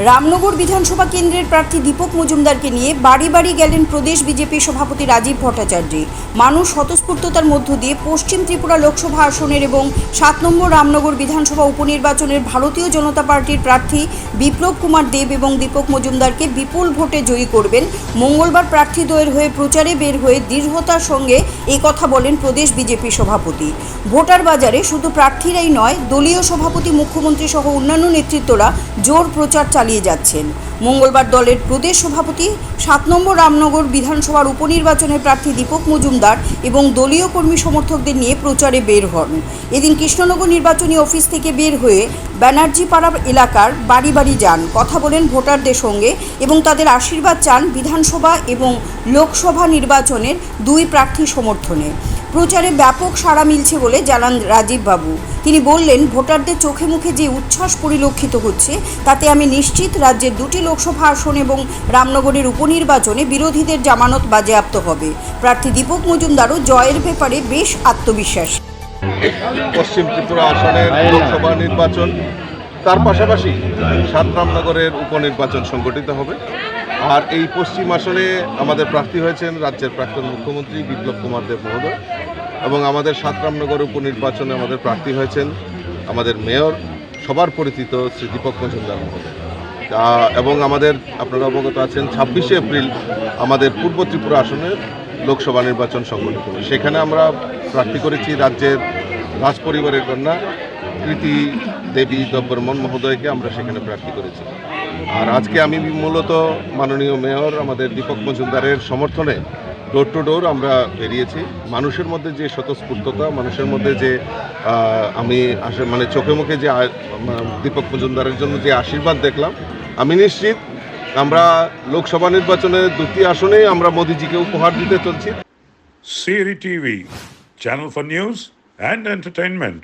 রামনগর বিধানসভা কেন্দ্রের প্রার্থী দীপক মজুমদারকে নিয়ে বাড়ি বাড়ি গেলেন প্রদেশ বিজেপি সভাপতি রাজীব ভট্টাচার্য। মানুষ স্বতঃস্ফূর্ততার মধ্য দিয়ে পশ্চিম ত্রিপুরা লোকসভা আসনের এবং ৭ নম্বর রামনগর বিধানসভা উপনির্বাচনের ভারতীয় জনতা পার্টির প্রার্থী বিপ্লব কুমার দেব এবং দীপক মজুমদারকে বিপুল ভোটে জয়ী করবেন। মঙ্গলবার প্রার্থীদ্বয়ের হয়ে প্রচারে বের হয়ে দৃঢ়তার সঙ্গে এই কথা বলেন প্রদেশ বিজেপি সভাপতি। ভোটার বাজারে শুধু প্রার্থীরাই নয়, দলীয় সভাপতি, মুখ্যমন্ত্রী সহ অন্যান্য নেতৃত্বরা জোর প্রচার চালিয়ে যাচ্ছেন। মঙ্গলবার দলের প্রদেশ সভাপতি ৭ নম্বর রামনগর বিধানসভার উপনির্বাচনের প্রার্থী দীপক মজুমদার এবং দলীয় কর্মী সমর্থকদের নিয়ে প্রচারে বের হন। এদিন কৃষ্ণনগর নির্বাচনী অফিস থেকে বের হয়ে ব্যানার্জি পাড়া এলাকার বাড়ি বাড়ি যান, কথা বলেন ভোটারদের সঙ্গে এবং তাদের আশীর্বাদ চান বিধানসভা এবং লোকসভা নির্বাচনের দুই প্রার্থী সমর্থনে। প্রচারে ব্যাপক সাড়া মিলছে বলে জানান রাজীববাবু। তিনি বললেন, ভোটারদের চোখে মুখে যে উচ্ছ্বাস পরিলক্ষিত হচ্ছে তাতে আমি নিশ্চিত রাজ্যের দুটি লোকসভা আসন এবং রামনগরের উপনির্বাচনে বিরোধীদের জামানত বাজেয়াপ্ত হবে। প্রার্থী দীপক মজুমদারও জয়ের ব্যাপারে বেশ আত্মবিশ্বাসী। পশ্চিম ত্রিপুরা আসনের লোকসভা নির্বাচন, তার পাশাপাশি ৭ রামনগরের উপনির্বাচন সংগঠিত হবে। আর এই পশ্চিম আসনে আমাদের প্রার্থী হয়েছেন রাজ্যের প্রাক্তন মুখ্যমন্ত্রী বিপ্লব কুমার দেব মহোদয়, এবং আমাদের ৭ রামনগর উপনির্বাচনে আমাদের প্রার্থী হয়েছেন আমাদের মেয়র, সবার পরিচিত শ্রী দীপক মজুমদার মহোদয়। এবং আমাদের, আপনারা অবগত আছেন, ২৬শে এপ্রিল আমাদের পূর্ব ত্রিপুরা আসনের লোকসভা নির্বাচন সংগঠিত হবে। সেখানে আমরা প্রার্থী করেছি রাজ্যের রাজ পরিবারের কন্যা কৃতি দেবী দেববর্মন মহোদয়কে আমরা সেখানে প্রার্থী করেছি। আর আজকে আমি মূলত মাননীয় মেয়র আমাদের দীপক মজুমদারের সমর্থনে ডোর টু ডোর আমরা বেরিয়েছি। মানুষের মধ্যে যে স্বতঃস্ফূর্ততা, মানুষের মধ্যে যে আমি মানে চোখে মুখে যে দীপক মজুমদারের জন্য যে আশীর্বাদ দেখলাম, আমি নিশ্চিত আমরা লোকসভা নির্বাচনের দুটি আসনেই আমরা মোদিজিকে উপহার দিতে চলছি। CRI TV, channel for news and entertainment.